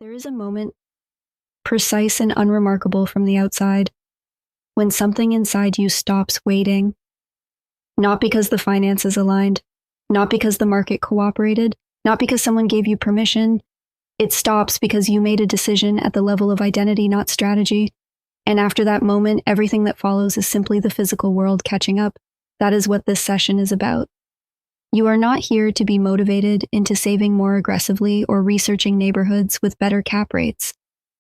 There is a moment, precise and unremarkable from the outside, when something inside you stops waiting. Not because the finances aligned, not because the market cooperated, not because someone gave you permission. It stops because you made a decision at the level of identity, not strategy. And after that moment, everything that follows is simply the physical world catching up. That is what this session is about. You are not here to be motivated into saving more aggressively or researching neighborhoods with better cap rates.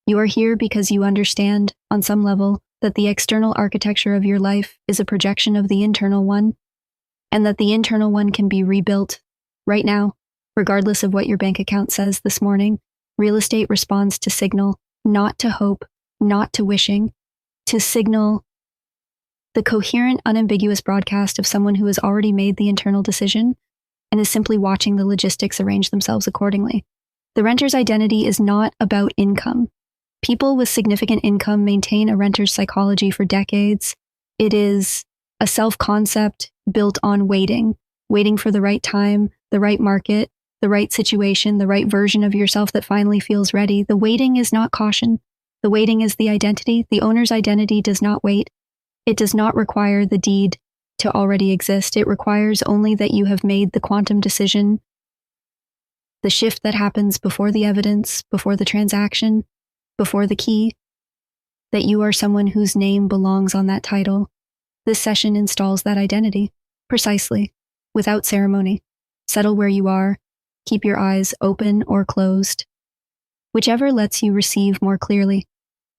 You are here because you understand, on some level, that the external architecture of your life is a projection of the internal one, and that the internal one can be rebuilt right now, regardless of what your bank account says this morning. Real estate responds to signal, not to hope, not to wishing, to signal the coherent, unambiguous broadcast of someone who has already made the internal decision and is simply watching the logistics arrange themselves accordingly. The renter's identity is not about income. People with significant income maintain a renter's psychology for decades. It is a self-concept built on waiting for the right time, the right market, the right situation, the right version of yourself that finally feels ready. The waiting is not caution. The waiting is the identity. The owner's identity does not wait. It does not require the deed to already exist. It requires only that you have made the quantum decision, the shift that happens before the evidence, before the transaction, before the key, that you are someone whose name belongs on that title. This session installs that identity, precisely, without ceremony. Settle where you are. Keep your eyes open or closed. Whichever lets you receive more clearly.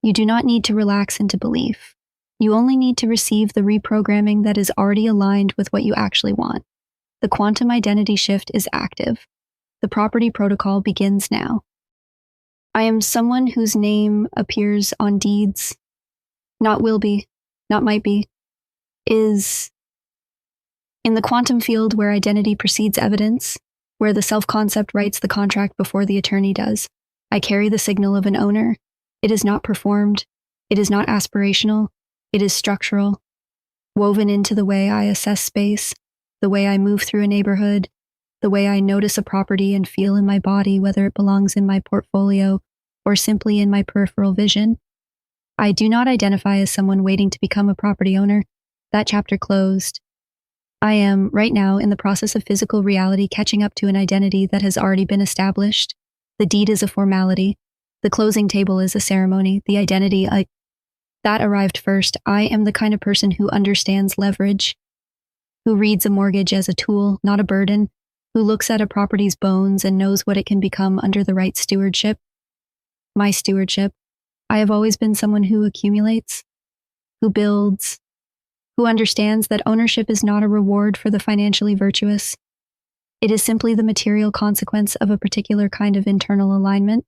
You do not need to relax into belief. You only need to receive the reprogramming that is already aligned with what you actually want. The quantum identity shift is active. The property protocol begins now. I am someone whose name appears on deeds, not will be, not might be, is in the quantum field where identity precedes evidence, where the self-concept writes the contract before the attorney does. I carry the signal of an owner. It is not performed. It is not aspirational. It is structural, woven into the way I assess space, the way I move through a neighborhood, the way I notice a property and feel in my body whether it belongs in my portfolio or simply in my peripheral vision. I do not identify as someone waiting to become a property owner. That chapter closed. I am, right now, in the process of physical reality catching up to an identity that has already been established. The deed is a formality. The closing table is a ceremony. The identity, that arrived first. I am the kind of person who understands leverage, who reads a mortgage as a tool, not a burden, who looks at a property's bones and knows what it can become under the right stewardship. My stewardship. I have always been someone who accumulates, who builds, who understands that ownership is not a reward for the financially virtuous. It is simply the material consequence of a particular kind of internal alignment.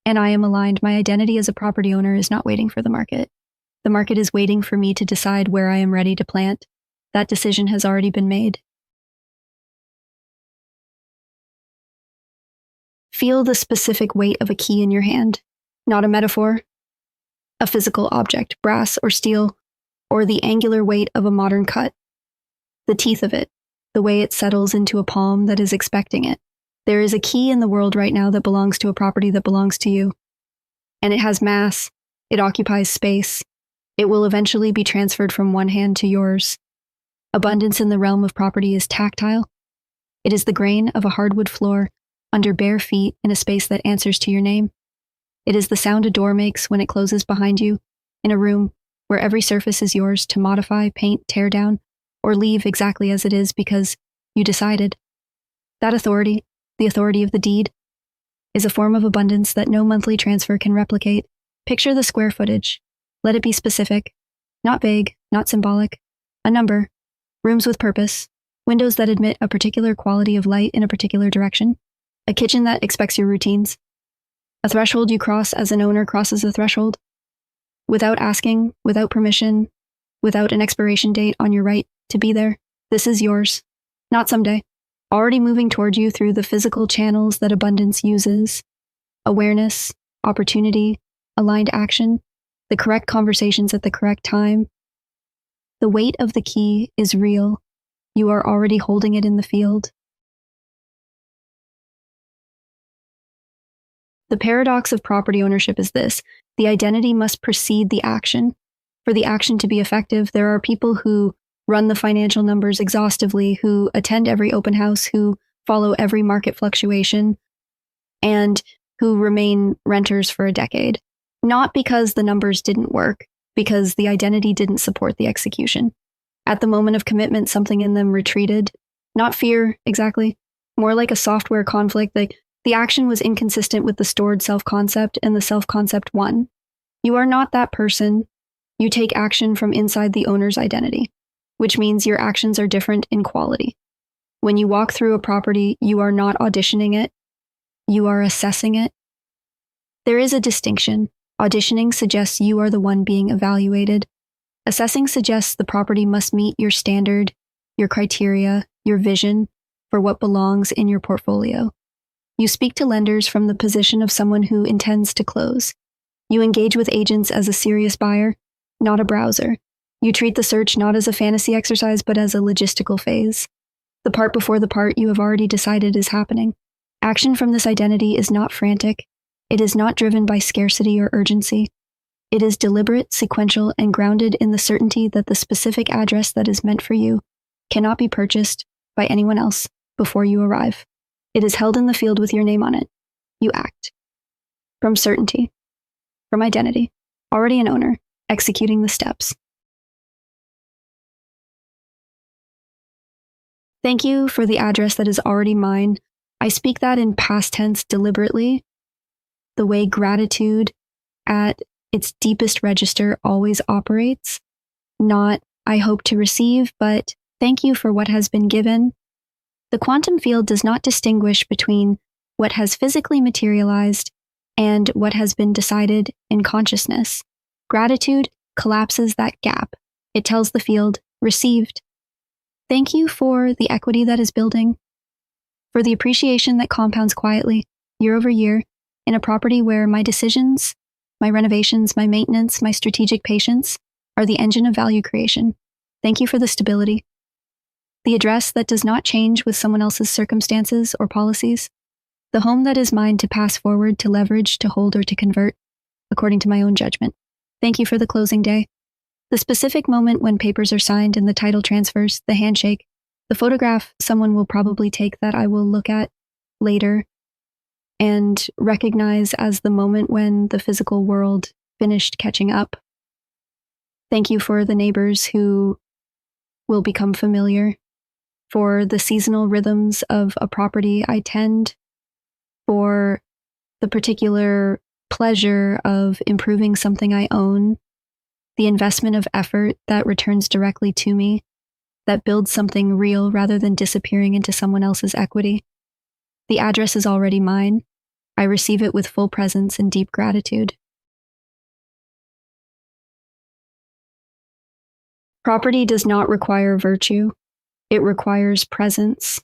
And I am aligned. My identity as a property owner is not waiting for the market. The market is waiting for me to decide where I am ready to plant. That decision has already been made. Feel the specific weight of a key in your hand, not a metaphor, a physical object, brass or steel, or the angular weight of a modern cut, the teeth of it, the way it settles into a palm that is expecting it. There is a key in the world right now that belongs to a property that belongs to you. And it has mass. It occupies space. It will eventually be transferred from one hand to yours. Abundance in the realm of property is tactile. It is the grain of a hardwood floor under bare feet in a space that answers to your name. It is the sound a door makes when it closes behind you in a room where every surface is yours to modify, paint, tear down, or leave exactly as it is because you decided. That authority, the authority of the deed, is a form of abundance that no monthly transfer can replicate. Picture the square footage. Let it be specific, not vague, not symbolic. A number, rooms with purpose, windows that admit a particular quality of light in a particular direction, a kitchen that expects your routines, a threshold you cross as an owner crosses a threshold, without asking, without permission, without an expiration date on your right to be there. This is yours, not someday. Already moving toward you through the physical channels that abundance uses, awareness, opportunity, aligned action, the correct conversations at the correct time. The weight of the key is real. You are already holding it in the field. The paradox of property ownership is this: the identity must precede the action. For the action to be effective, there are people who run the financial numbers exhaustively, who attend every open house, who follow every market fluctuation, and who remain renters for a decade. Not because the numbers didn't work, because the identity didn't support the execution. At the moment of commitment, something in them retreated. Not fear, exactly. More like a software conflict. The action was inconsistent with the stored self-concept, and the self-concept won. You are not that person. You take action from inside the owner's identity, which means your actions are different in quality. When you walk through a property, you are not auditioning it. You are assessing it. There is a distinction. Auditioning suggests you are the one being evaluated. Assessing suggests the property must meet your standard, your criteria, your vision for what belongs in your portfolio. You speak to lenders from the position of someone who intends to close. You engage with agents as a serious buyer, not a browser. You treat the search not as a fantasy exercise, but as a logistical phase. The part before the part you have already decided is happening. Action from this identity is not frantic. It is not driven by scarcity or urgency. It is deliberate, sequential, and grounded in the certainty that the specific address that is meant for you cannot be purchased by anyone else before you arrive. It is held in the field with your name on it. You act. From certainty. From identity. Already an owner. Executing the steps. Thank you for the address that is already mine. I speak that in past tense deliberately, the way gratitude at its deepest register always operates. Not, I hope to receive, but thank you for what has been given. The quantum field does not distinguish between what has physically materialized and what has been decided in consciousness. Gratitude collapses that gap. It tells the field, received. Thank you for the equity that is building, for the appreciation that compounds quietly, year over year, in a property where my decisions, my renovations, my maintenance, my strategic patience are the engine of value creation. Thank you for the stability. The address that does not change with someone else's circumstances or policies. The home that is mine to pass forward, to leverage, to hold, or to convert, according to my own judgment. Thank you for the closing day. The specific moment when papers are signed and the title transfers, the handshake, the photograph someone will probably take that I will look at later and recognize as the moment when the physical world finished catching up. Thank you for the neighbors who will become familiar, for the seasonal rhythms of a property I tend, for the particular pleasure of improving something I own, the investment of effort that returns directly to me, that builds something real rather than disappearing into someone else's equity. The address is already mine. I receive it with full presence and deep gratitude. Property does not require virtue. It requires presence.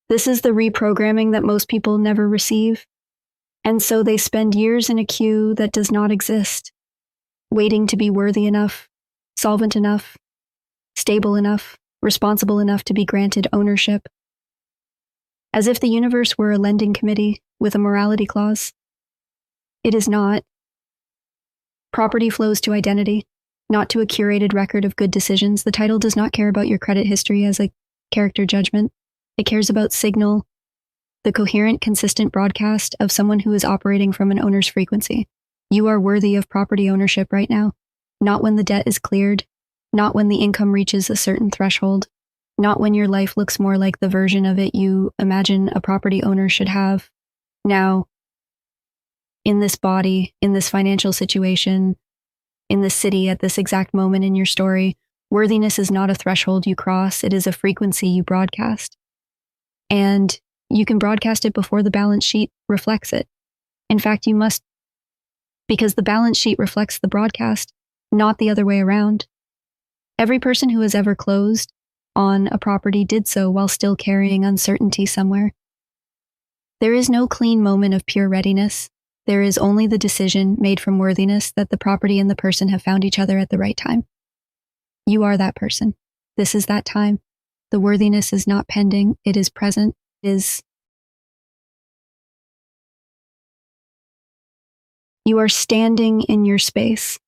This is the reprogramming that most people never receive. And so they spend years in a queue that does not exist, waiting to be worthy enough, solvent enough, stable enough, responsible enough to be granted ownership. As if the universe were a lending committee with a morality clause. It is not. Property flows to identity, not to a curated record of good decisions. The title does not care about your credit history as a character judgment. It cares about signal, the coherent, consistent broadcast of someone who is operating from an owner's frequency. You are worthy of property ownership right now, not when the debt is cleared, not when the income reaches a certain threshold, not when your life looks more like the version of it you imagine a property owner should have. Now, in this body, in this financial situation, in this city, at this exact moment in your story, worthiness is not a threshold you cross, it is a frequency you broadcast. And you can broadcast it before the balance sheet reflects it. In fact, you must, because the balance sheet reflects the broadcast, not the other way around. Every person who has ever closed on a property did so while still carrying uncertainty somewhere. There is no clean moment of pure readiness. There is only the decision made from worthiness that the property and the person have found each other at the right time. You are that person. This is that time. The worthiness is not pending. It is present. It is You are standing in your space.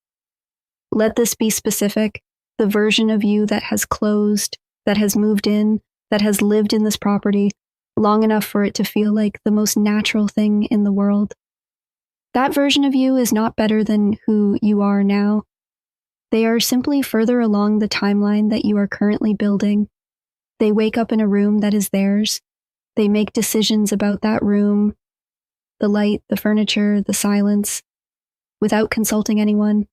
Let this be specific. The version of you that has closed, that has moved in, that has lived in this property long enough for it to feel like the most natural thing in the world. That version of you is not better than who you are now. They are simply further along the timeline that you are currently building. They wake up in a room that is theirs. They make decisions about that room, the light, the furniture, the silence, without consulting anyone.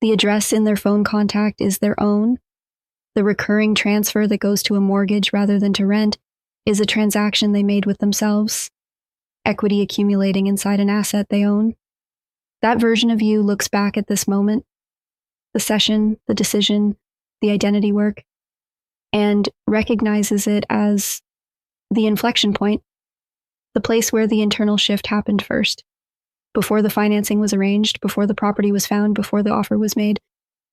The address in their phone contact is their own. The recurring transfer that goes to a mortgage rather than to rent is a transaction they made with themselves, equity accumulating inside an asset they own. That version of you looks back at this moment, the session, the decision, the identity work, and recognizes it as the inflection point, the place where the internal shift happened first. Before the financing was arranged, before the property was found, before the offer was made,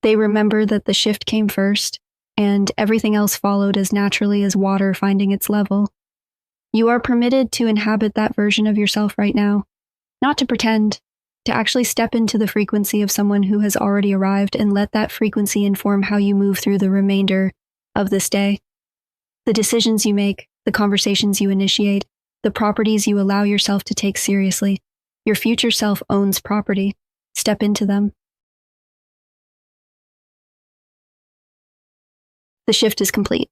they remember that the shift came first, and everything else followed as naturally as water finding its level. You are permitted to inhabit that version of yourself right now, not to pretend, to actually step into the frequency of someone who has already arrived and let that frequency inform how you move through the remainder of this day. The decisions you make, the conversations you initiate, the properties you allow yourself to take seriously. Your future self owns property. Step into them. The shift is complete.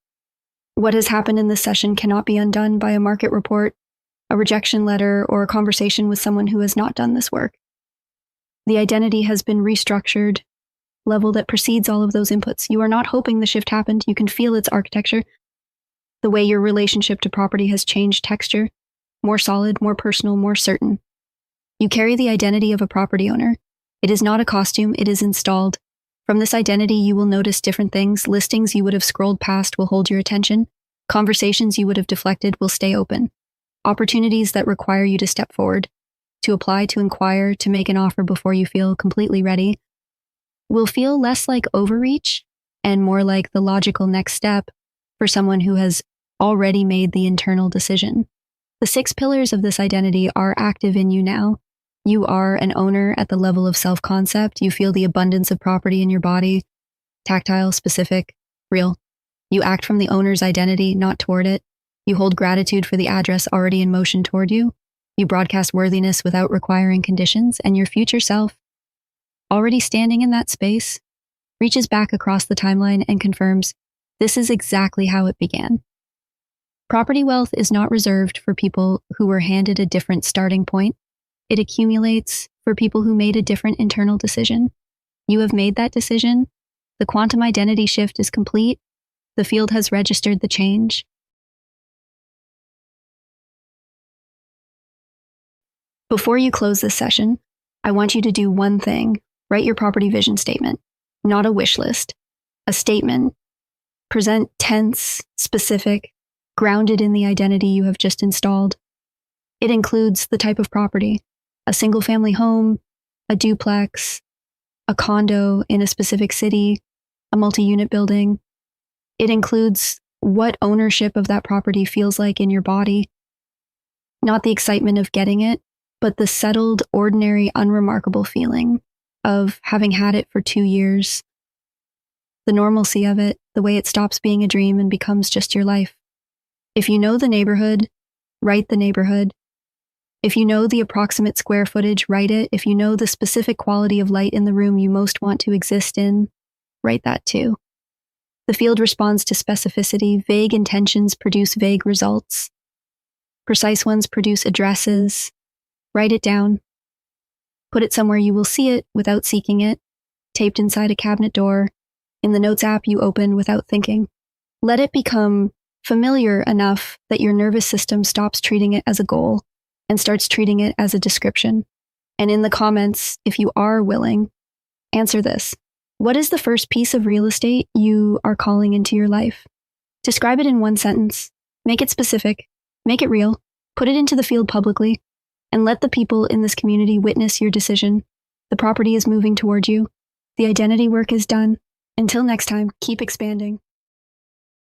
What has happened in this session cannot be undone by a market report, a rejection letter, or a conversation with someone who has not done this work. The identity has been restructured, level that precedes all of those inputs. You are not hoping the shift happened. You can feel its architecture. The way your relationship to property has changed texture, more solid, more personal, more certain. You carry the identity of a property owner. It is not a costume, it is installed. From this identity, you will notice different things. Listings you would have scrolled past will hold your attention. Conversations you would have deflected will stay open. Opportunities that require you to step forward, to apply, to inquire, to make an offer before you feel completely ready, will feel less like overreach and more like the logical next step for someone who has already made the internal decision. The 6 pillars of this identity are active in you now. You are an owner at the level of self-concept. You feel the abundance of property in your body, tactile, specific, real. You act from the owner's identity, not toward it. You hold gratitude for the address already in motion toward you. You broadcast worthiness without requiring conditions, and your future self, already standing in that space, reaches back across the timeline and confirms, this is exactly how it began. Property wealth is not reserved for people who were handed a different starting point. It accumulates for people who made a different internal decision. You have made that decision. The quantum identity shift is complete. The field has registered the change. Before you close this session, I want you to do one thing. Write your property vision statement, not a wish list, a statement. Present tense, specific, grounded in the identity you have just installed. It includes the type of property, a single-family home, a duplex, a condo in a specific city, a multi-unit building. It includes what ownership of that property feels like in your body. Not the excitement of getting it, but the settled, ordinary, unremarkable feeling of having had it for 2 years. The normalcy of it, the way it stops being a dream and becomes just your life. If you know the neighborhood, write the neighborhood. If you know the approximate square footage, write it. If you know the specific quality of light in the room you most want to exist in, write that too. The field responds to specificity. Vague intentions produce vague results. Precise ones produce addresses. Write it down. Put it somewhere you will see it without seeking it, taped inside a cabinet door, in the Notes app you open without thinking. Let it become familiar enough that your nervous system stops treating it as a goal and starts treating it as a description. And in the comments, if you are willing, answer this. What is the first piece of real estate you are calling into your life? Describe it in one sentence. Make it specific. Make it real. Put it into the field publicly. And let the people in this community witness your decision. The property is moving toward you. The identity work is done. Until next time, keep expanding.